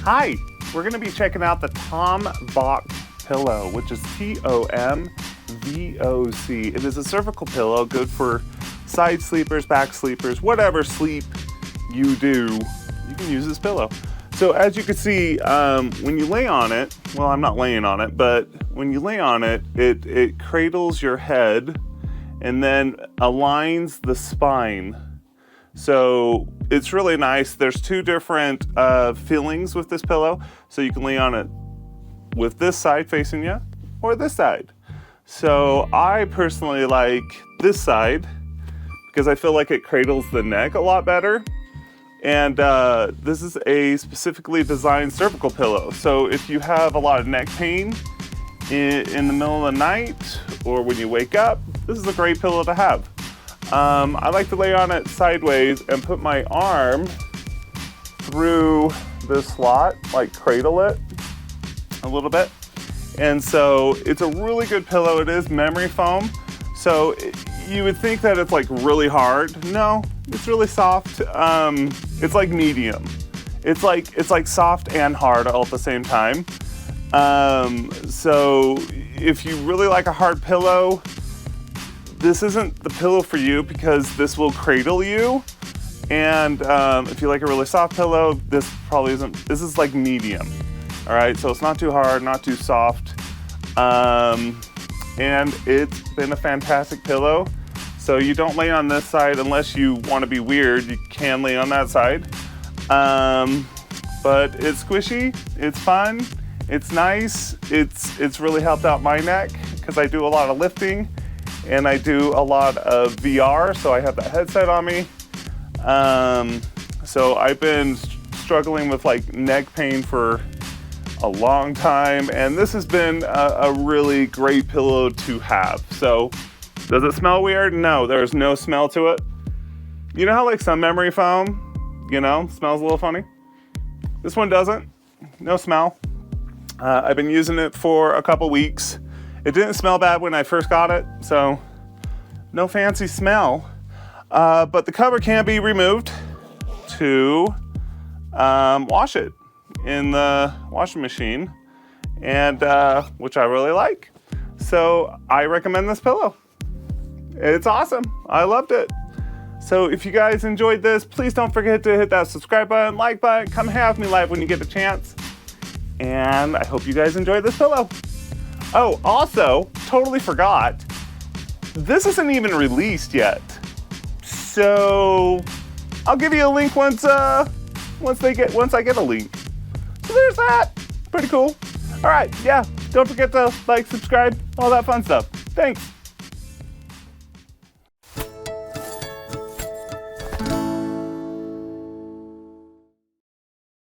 Hi, we're going to be checking out the Tomvoc Pillow, which is Tomvoc. It is a cervical pillow, good for side sleepers, back sleepers, whatever sleep you do, you can use this pillow. So as you can see, when you lay on it, well, I'm not laying on it, but when you lay on it, it cradles your head and then aligns the spine. So it's really nice. There's two different fillings with this pillow. So you can lay on it with this side facing you or this side. So I personally like this side because I feel like it cradles the neck a lot better. And this is a specifically designed cervical pillow. So if you have a lot of neck pain in the middle of the night or when you wake up, this is a great pillow to have. I like to lay on it sideways and put my arm through this slot, like cradle it a little bit. And so it's a really good pillow. It is memory foam. So you would think that it's like really hard. No, it's really soft. It's like medium. It's like soft and hard all at the same time. So if you really like a hard pillow, this isn't the pillow for you because this will cradle you. And if you like a really soft pillow, this probably isn't. This is like medium. All right, so it's not too hard, not too soft. And it's been a fantastic pillow. So you don't lay on this side unless you want to be weird. You can lay on that side. But it's squishy, it's fun, it's nice. It's really helped out my neck because I do a lot of lifting and I do a lot of VR, so I have that headset on me. So I've been struggling with like neck pain for a long time, and this has been a really great pillow to have. So does it smell weird? No, there's no smell to it. You know how like some memory foam, smells a little funny? This one doesn't. No smell. I've been using it for a couple weeks. It didn't smell bad when I first got it, so no fancy smell. But the cover can be removed to wash it in the washing machine, and which I really like. So I recommend this pillow. It's awesome. I loved it. So if you guys enjoyed this, please don't forget to hit that subscribe button, like button, come have me live when you get a chance. And I hope you guys enjoyed this pillow. Oh, also, totally forgot, this isn't even released yet. So I'll give you a link once I get a link. So there's that. Pretty cool. All right, yeah, don't forget to like, subscribe, all that fun stuff. Thanks.